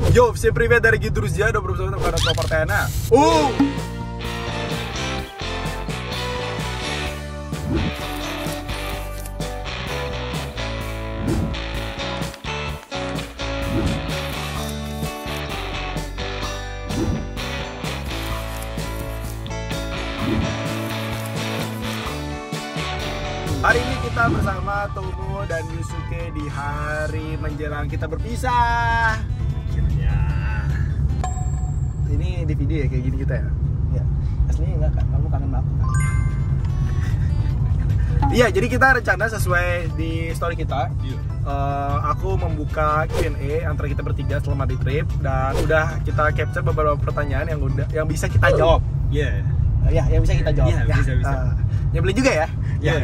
Yo, всем привет, дорогие друзья, добро пожаловать на канал Propertena. Hari ini kita bersama Tomo dan Yusuke di hari menjelang kita berpisah. Ini di video ya kayak gini kita ya? Ya. Aslinya enggak kan? Kamu kangen sama aku kan? Iya, jadi kita rencana sesuai di story kita. Aku membuka Q&A antara kita bertiga selama di trip dan udah kita capture beberapa pertanyaan yang bisa kita jawab. Iya. Ya, yang bisa kita jawab. Iya, bisa. Nyebelin juga ya? Iya.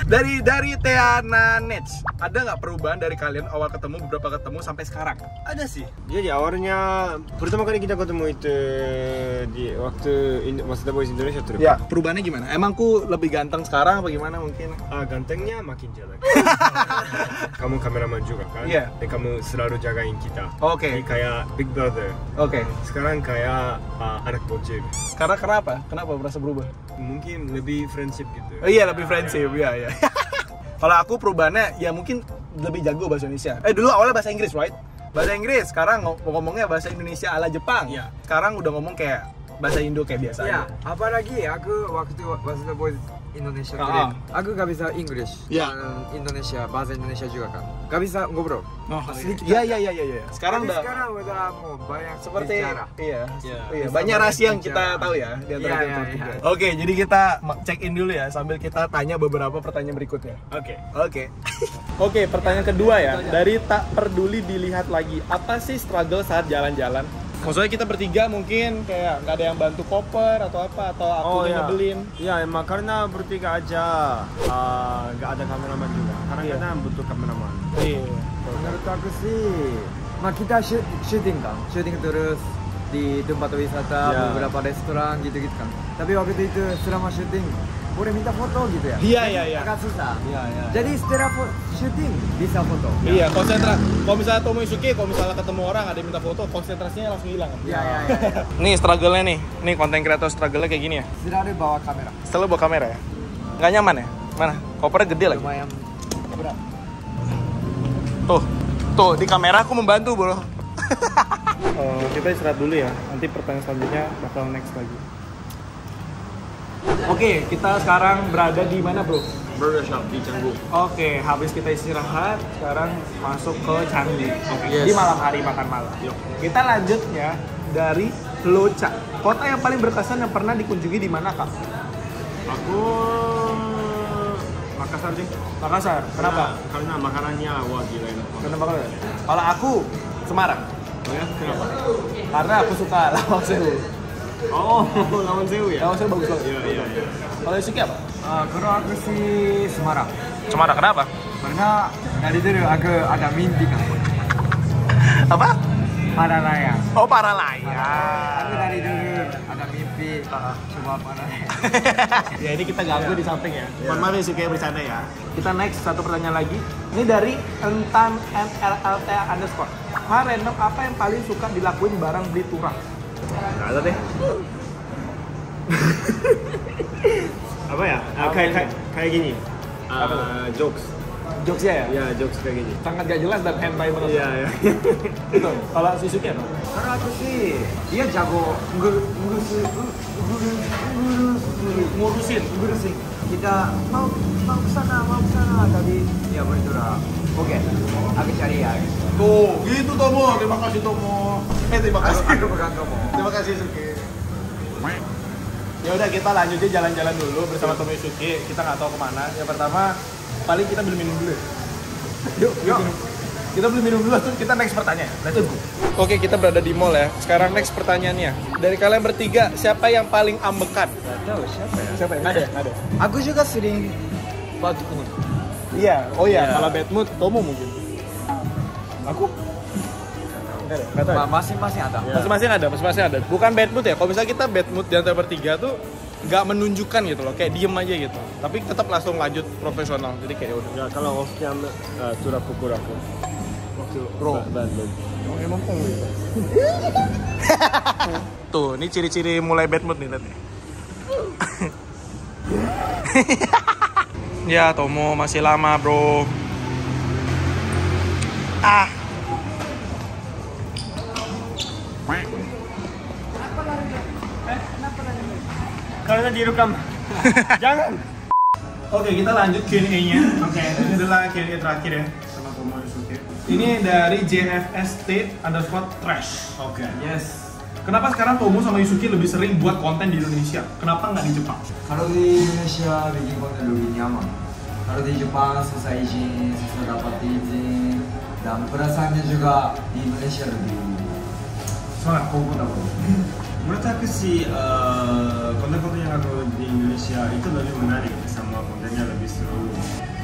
Dari Teana Nets, ada nggak perubahan dari kalian awal ketemu, beberapa ketemu sampai sekarang? Ada sih. Jadi awalnya pertama kali kita ketemu itu di waktu Mazda Boys Indonesia trip. Ya, perubahannya gimana? Emang ku lebih ganteng sekarang apa gimana mungkin? Gantengnya makin jelek. Kamu kameraman juga kan? Iya. Dan kamu selalu jagain kita. Oke. Jadi kayak big brother. Oke. Sekarang kayak anak bocil. Karena kenapa? Kenapa merasa berubah? Mungkin lebih friendship gitu. Oh, iya, lebih friendship, ya. Kalau aku perubahannya ya mungkin lebih jago bahasa Indonesia. Dulu awalnya bahasa Inggris, right? Bahasa Inggris, sekarang ngomongnya bahasa Indonesia ala Jepang. Iya. Sekarang udah ngomong kayak bahasa Indo kayak biasa Ya, aja. apalagi aku waktu Mazda Boys Indonesia trip, aku gak bisa English Ya. dan Indonesia, bahasa Indonesia juga kan. Gak bisa ngobrol. Sedikit Iya. Sekarang Tapi udah sekarang udah mau banyak seperti bicara. iya, Bisa banyak rahasia yang kita bicara. tahu ya di antara Iya, kita iya, bertiga. iya. Oke, jadi kita check in dulu ya sambil kita tanya beberapa pertanyaan berikutnya. Oke. Oke, pertanyaan kedua ya. Dari tak peduli dilihat lagi. Apa sih struggle saat jalan-jalan? Maksudnya kita bertiga mungkin kayak nggak ada yang bantu koper atau apa, atau aku yang nyebelin. Iya, emang karena bertiga aja nggak ada kameraman juga. Karena Iya. kita butuh kameraman. Iya. Menurut aku sih, kita syuting kan, syuting terus di tempat wisata, Ya. beberapa restoran gitu-gitu kan. Tapi waktu itu selama syuting, boleh minta foto gitu ya? Iya. Agak susah. Iya. Jadi setelah syuting bisa foto. Iya, konsentrasi. Kalau misalnya Tomo Yusuke, kalau misalnya ketemu orang ada yang minta foto, konsentrasinya langsung hilang. Iya. Nih struggle-nya nih. Nih konten kreator struggle-nya kayak gini ya. Selalu bawa kamera. Setelah bawa kamera ya. Nggak nyaman ya? Mana? Kopernya gede lagi. Lumayan berat. Tuh di kamera aku membantu, bro. Kita istirahat dulu ya. Nanti pertanyaan selanjutnya bakal next lagi. Oke, kita sekarang berada di mana, bro? Burger shop di Canggu. Oke, habis kita istirahat, sekarang masuk ke Canggu. Yes. Di malam hari makan malam. Yuk. Kita lanjut ya dari Loca. Kota yang paling berkesan yang pernah dikunjungi di mana, Kak? Aku Makassar sih. Makassar. Kenapa? Karena makanannya wah gila enak. Kenapa? Kalau aku Semarang. Oh ya? Kenapa? Karena aku suka Lawang Sewu. Oh, Lawang Sewu ya? Lawang Sewu bagus banget. Iya. Kalau Yusuke apa? Kalau aku sih Semarang. Semarang. Kenapa? Karena dari dulu aku ada mimpi kan. Apa? Para layang. Oh, para Aku layang. dari dulu ada mimpi coba para layang. Ya ini kita ganggu di samping ya. Mohon maaf ya Yusuke bercanda ya. Kita next satu pertanyaan lagi. Ini dari Entan NLLT underscore. Random apa yang paling suka dilakuin bareng beli turang? Nggak ada deh. Apa ya? Kayak gini. Jokes. Jokesnya ya? Iya, jokes kayak gini. Sangat gak jelas dan hentai banget. Iya. Gitu. Kalau si Yusuke apa? Karena aku sih dia jago ngurusin. Kita mau kesana tadi ya berdoa. Oke, aku cari ya. Tuh, gitu Tomo. Terima kasih Tomo. Terima kasih. Aku pegang kamu. Terima kasih Yusuke. Ya udah kita lanjutnya jalan-jalan dulu bersama Tomo Yusuke. Kita nggak tahu kemana. Yang pertama paling kita beli minum dulu. Yuk. Kita beli minum dulu terus kita next pertanyaan. Let's go. Oke, kita berada di mall ya. Sekarang next pertanyaannya. Dari kalian bertiga, siapa yang paling ambekan? Gak tahu siapa ya. Siapa ya? Nggak ada. Aku juga sering batu ini. Iya. Oh iya, Iya. kalau bad mood Tomo mungkin. Aku nggak tahu. Masing-masing ada. Masing-masing ada. Bukan bad mood ya. Kalau misalnya kita bad mood di antara bertiga tuh nggak menunjukkan gitu loh, kayak diem aja gitu. Tapi tetap langsung lanjut profesional. Jadi kayak udah. Ya kalau hostnya sudah pukul aku. Waktu Bro. band. Emang tuh, ini ciri-ciri mulai bad mood nih tadi. Ya, Tomo masih lama, bro. Ah. Karena direkam. Jangan. Oke, kita lanjut Q&A-nya. Oke, ini adalah Q&A terakhir ya sama Tomo Yusuke. Ini dari JFST_trash. Oke. Yes. Kenapa sekarang Tomo sama Yusuke lebih sering buat konten di Indonesia? Kenapa nggak di Jepang? Kalau di Indonesia bikin konten lebih nyaman. Kalau di Jepang susah izin, susah dapat izin, dan perasaannya juga di Indonesia lebih Semangat. komfortabel. Menurut aku sih konten-konten yang aku di Indonesia itu lebih menarik sama kontennya lebih seru.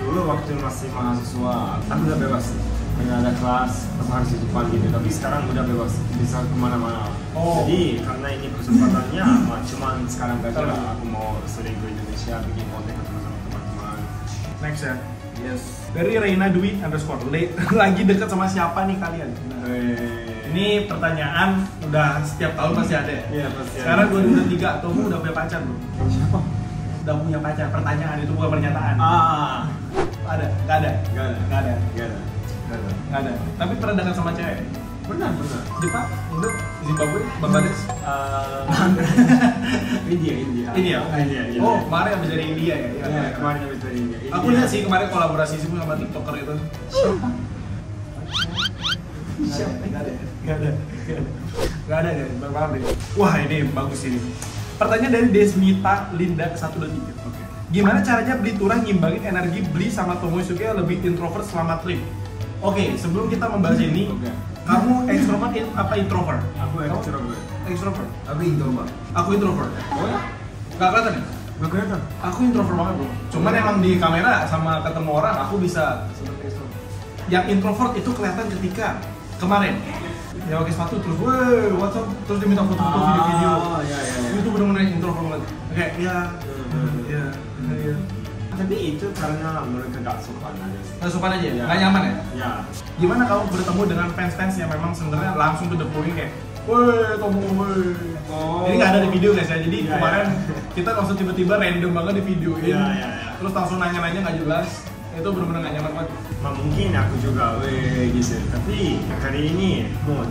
Dulu waktu masih mahasiswa aku udah bebas. Nggak ada kelas, aku harus di Jepang gitu. Tapi sekarang udah bebas, bisa kemana-mana. Oh. Jadi karena ini kesempatannya, cuman sekarang gak lah aku mau sering ke Indonesia bikin konten ketemu sama teman-teman. Next ya. Yes. Dari Reina Dwi _ lagi dekat sama siapa nih kalian? Ini pertanyaan udah setiap tahun pasti ada ya? Iya, pasti ada. Sekarang 2023, Tomo udah punya pacar belum? Siapa? Udah punya pacar, pertanyaan itu bukan pernyataan. Ada? Nggak ada? Gak ada. Nggak ada? Gak ada. Gak ada. Nggak ada. Tapi pernah dekat sama cewek? Benar. Jepang? Indo? Zimbabwe? Bangladesh? India. India? India. Oh, kemarin habis dari India ya? Iya, kemarin habis dari India. Aku lihat sih kemarin kolaborasi sih sama TikToker itu. Siapa? Gak ada guys, maaf deh. Wah ini bagus ini. Pertanyaan dari Desmita Linda 123. Oke. Gimana caranya beli turah ngimbangin energi beli sama Tomo Yusuke lebih introvert selama trip? Oke, sebelum kita membahas ini, Oke. kamu extrovert apa introvert? Aku Kamu extrovert. Extrovert. Aku introvert. Aku introvert. Oh ya? Gak kelihatan ya? Gak kelihatan. Aku introvert banget bro. Cuman emang di kamera sama ketemu orang aku bisa seperti extrovert. Yang introvert itu kelihatan ketika kemarin ya pakai sepatu terus, weh, what's up? Terus dia minta foto-foto, video-video. Iya. Itu benar-benar introvert banget. Kayak, ya. Tapi itu karena mereka gak sopan aja sih. Nggak sopan aja ya? Ya. Nggak nyaman ya? Ya. Gimana kamu bertemu dengan fans-fans yang memang sebenarnya langsung to the point kayak, weh, Tomo, weh. Oh. Ini nggak ada di video guys ya, jadi Iya, kemarin iya. kita langsung tiba-tiba random banget di videoin. Iya. Terus langsung nanya-nanya nggak jelas. Itu benar-benar nggak nyaman banget. Mungkin aku juga gitu. Tapi kali ini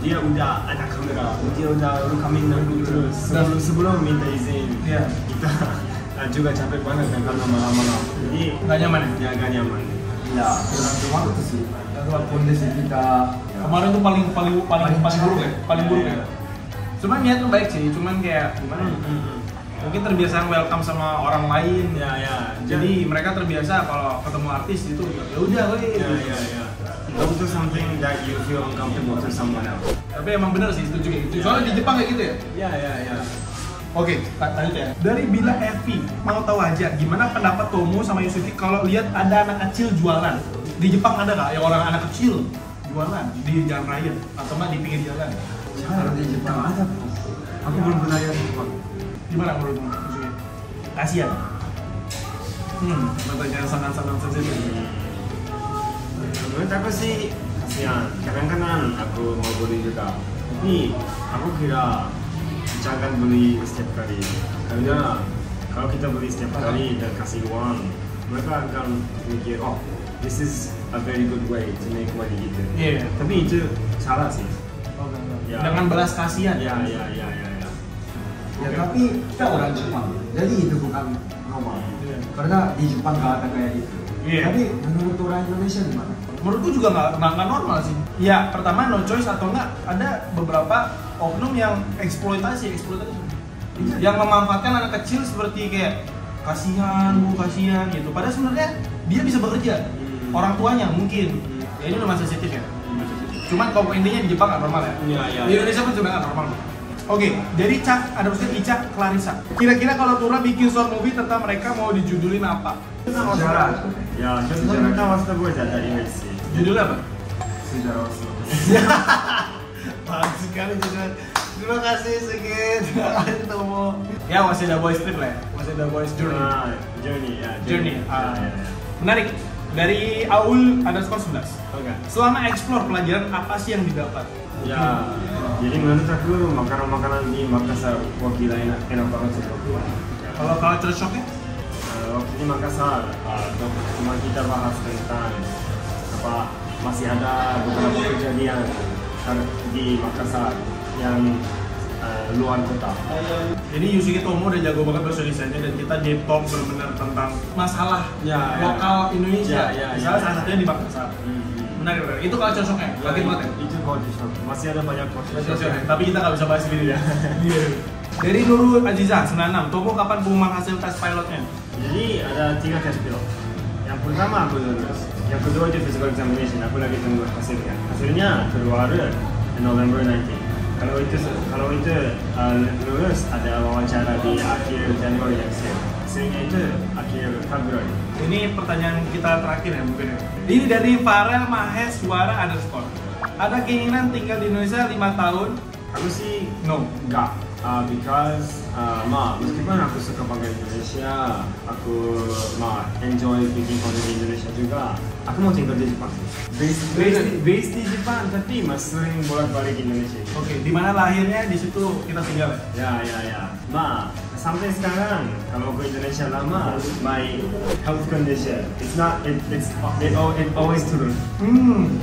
dia udah ada kamera, dia udah rekamin aku terus sebelum minta izin. Iya. Kita juga capek banget kan karena malam-malam. Jadi Nggak nyaman ya? Ya gak nyaman. Ya, tergantung waktu sih. Tergantung kondisi kita. Kemarin tuh paling buruk ya, paling buruk ya. Cuman niat tuh baik sih, cuman kayak gimana? Mungkin terbiasa welcome sama orang lain. Ya. Jadi mereka terbiasa kalau ketemu artis itu ya udah, weh. Ya. Don't do something that you feel uncomfortable to someone else. Tapi emang bener sih setuju kayak gitu. Soalnya di Jepang kayak gitu ya. Ya. Oke, lanjut ya. Dari Bila Evi, mau tahu aja gimana pendapat Tomo sama Yusuke kalau lihat ada anak kecil jualan. Di Jepang ada nggak yang orang anak kecil jualan di jalan raya atau nggak di pinggir jalan? Kalau di Jepang ada, aku belum pernah lihat di Jepang. Gimana menurutmu Yusuke? Kasian. Matanya sangat-sangat sensitif. Menurut aku sih kasihan. Kadang-kadang aku mau beli juga. Tapi aku kira jangan beli setiap kali. Karena kalau kita beli setiap kali dan kasih uang, mereka akan mikir, oh, this is a very good way to make money gitu. Iya. Tapi itu salah sih. Ya. Dengan belas kasihan. Ya. Ya tapi kita orang Jepang, jadi itu bukan normal. Iya. Karena di Jepang nggak ada kayak gitu. Iya. Tapi menurut orang Indonesia gimana? Menurutku juga nggak normal sih. Ya pertama no choice atau enggak ada beberapa oknum yang eksploitasi. Yang memanfaatkan anak kecil seperti kayak kasihan gitu. Padahal sebenarnya dia bisa bekerja. Orang tuanya mungkin. Ya ini udah masih sensitif ya. Cuman kalau intinya di Jepang nggak normal ya. Iya. Di Indonesia pun juga nggak normal. Oke, dari ada maksudnya Ica Clarissa. Kira-kira kalau Tura bikin short movie tentang mereka mau dijudulin apa? Sejarah. Ya, contohnya kita Wasta Boy ada image sih. Judulnya apa? Sejarah. Bagus sekali judulnya. Terima kasih Sigit. Tomo. Ya masih ada boys trip lah ya. Masih ada boys journey. Journey. Journey. Ya. Menarik. Dari Aul underscore 11. Oke. Selama explore pelajaran apa sih yang didapat? Ya, jadi menurut aku makanan-makanan di Makassar wah gila enak banget sih. Kalau culture shocknya? Waktu di Makassar, cuma kita bahas tentang masih ada beberapa kejadian di Makassar yang luar kota. Jadi Yusuke Tomo udah jago banget bahasa Indonesia dan kita deep talk benar-benar tentang masalah lokal Indonesia. Misalnya salah satunya di Makassar. Menarik. Itu culture shocknya, yakin banget ya? Itu culture shock. Masih ada banyak culture shock. Tapi kita nggak bisa bahas ini ya. Dari Nurul Aziza 96, Tomo kapan pengumuman hasil tes pilotnya? Jadi ada 3 tes pilot. Yang pertama aku lulus, yang kedua itu physical examination. Aku lagi tunggu hasilnya. Hasilnya keluar November 19. Kalau itu lulus, ada wawancara di akhir Januari next year. Hasilnya itu akhir Februari. Ini pertanyaan kita terakhir ya mungkin ya. Ini dari Farel Mahes Suara underscore. Ada keinginan tinggal di Indonesia 5 tahun? Aku sih No. enggak. Because meskipun aku suka bangga Indonesia, aku enjoy bikin konten di Indonesia juga. Aku mau tinggal di Jepang. Base di Jepang, tapi masih sering bolak-balik Indonesia. Oke, di mana lahirnya di situ kita tinggal ya? Ya. Sampai sekarang kalau ke Indonesia lama, my health condition it always turun.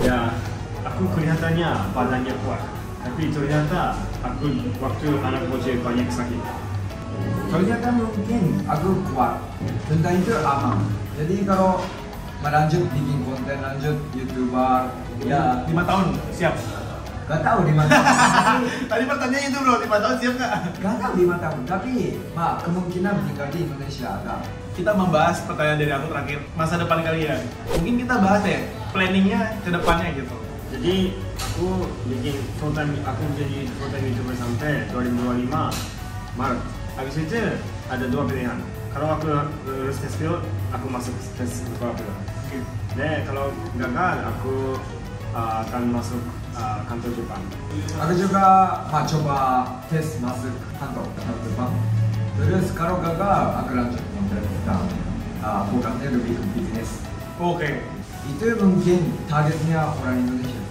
Ya, aku kelihatannya badannya kuat. Tapi ternyata aku waktu anak bocil banyak sakit. Ternyata mungkin aku kuat. Tentang itu aman. Jadi kalau melanjut bikin konten, lanjut YouTuber, ya 5 tahun siap. gak tahu 5 tahun. Tadi pertanyaannya itu bro, 5 tahun siap nggak? Gak tahu 5 tahun. Tapi kemungkinan tinggal di Indonesia ada. Kita membahas pertanyaan dari aku terakhir, masa depan kalian. Mungkin kita bahas ya planningnya ke depannya gitu. Jadi aku jadi full time YouTuber sampai 2025 Maret. Habis itu ada 2 pilihan. Kalau aku lulus tes pilot, aku masuk tes sekolah pilot. Dan kalau gagal, aku akan masuk kantor Jepang. Aku juga coba tes masuk kantor Jepang. Terus kalau gagal, aku lanjut konten kita. Fokusnya lebih ke bisnis. Oke. Itu mungkin targetnya orang Indonesia.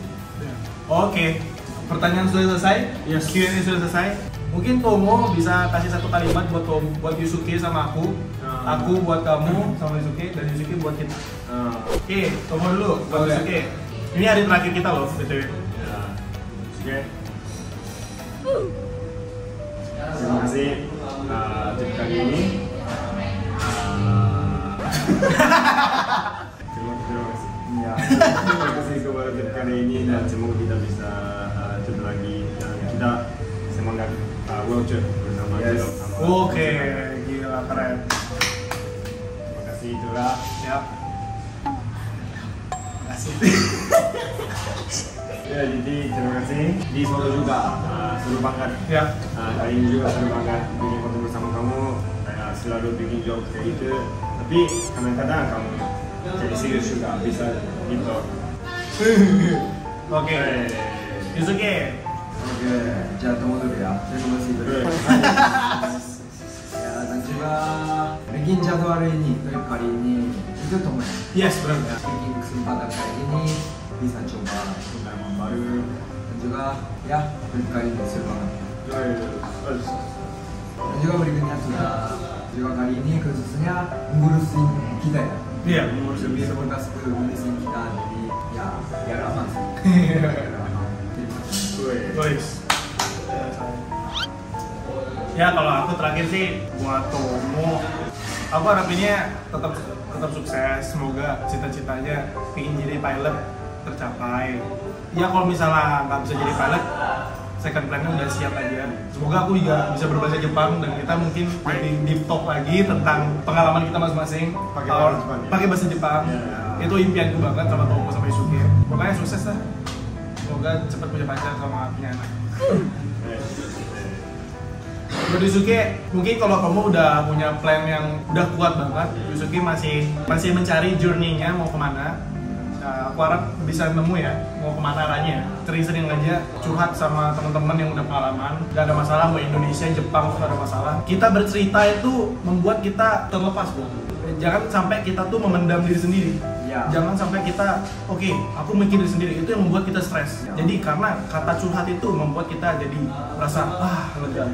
Oke, pertanyaan sudah selesai, Yes. Q&A sudah selesai. Mungkin Tomo bisa kasih satu kalimat buat Yusuke sama aku buat kamu sama Yusuke, dan Yusuke buat kita. Oke, Tomo dulu buat Yusuke. Ini hari terakhir kita loh, btw. Oke. Terima kasih tip kali ini. Terima kasih. Ya. Terima kasih kepada tip kali ini dan semoga kita bisa coba lagi dan kita semangat world tour bersama Yes. Oke, gila keren. Terima kasih itulah. Ya. Kasih. Ya jadi terima kasih di Solo juga seru banget. Ya. Kali ini juga seru banget bikin konten bersama kamu. Selalu bikin jokes kayak gitu. Tapi kadang-kadang kamu jadi serius juga bisa gitu. Oke. Yusuke. Oke, jatuh dulu ya. Terima kasih banyak. Ya, dan juga bikin jadwal ini, trip kali ini itu teman. Yes, benar. Bikin kesempatan kayak ini bisa coba pengalaman baru dan juga ya trip kali ini seru banget. Dan juga berikutnya juga kali ini khususnya ngurusin kita ya. Iya. Lebih sebatas ngurusin kita jadi ya aman sih. Guys. Ya kalau aku terakhir sih buat Tomo, aku harapinnya tetap sukses. Semoga cita-citanya ingin jadi pilot tercapai. Ya kalau misalnya nggak bisa jadi pilot, second plan-nya udah siap aja. Semoga aku juga bisa berbahasa Jepang dan kita mungkin lebih deep talk lagi tentang pengalaman kita masing-masing pakai bahasa Jepang. Itu impianku banget sama Tomo sama Yusuke. Pokoknya sukses lah. Semoga cepat punya pacar sama punya anak. Buat Yusuke, mungkin kalau kamu udah punya plan yang udah kuat banget, Yusuke masih mencari journey-nya mau kemana. Aku harap bisa nemu ya mau kemana arahnya. Sering-sering aja curhat sama teman-teman yang udah pengalaman. Gak ada masalah mau Indonesia, Jepang gak ada masalah. Kita bercerita itu membuat kita terlepas, bro. Jangan sampai kita tuh memendam diri sendiri. Ya. Jangan sampai kita, oke, aku mikirin sendiri, itu yang membuat kita stres. Ya. Jadi karena kata curhat itu membuat kita jadi merasa, lega.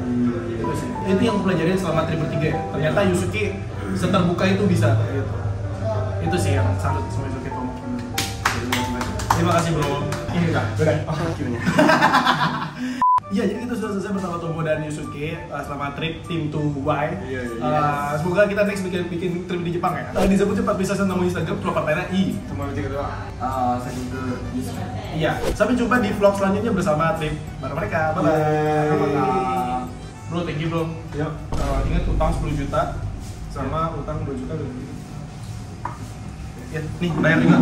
Itu sih. Itu yang aku pelajarin selama trip bertiga ya. Ternyata Yusuke seterbuka itu bisa. Gitu. Itu sih yang salut sama Yusuke Tomo. Terima kasih bro. Ini udah. Akhirnya. Iya, jadi itu sudah selesai bersama Tomo dan Yusuke selama trip Team 2Y. Iya. Semoga kita next bikin trip di Jepang ya. Disebut cepat bisa nama Instagram Propertera I. Cuma tiga doang. Sakit Yusuke. Iya, sampai jumpa di vlog selanjutnya bersama trip bareng mereka. Bye bye. Bro, thank you bro. Yuk. Ingat utang 10 juta sama utang 2 juta udah. Ya, nih bayar juga.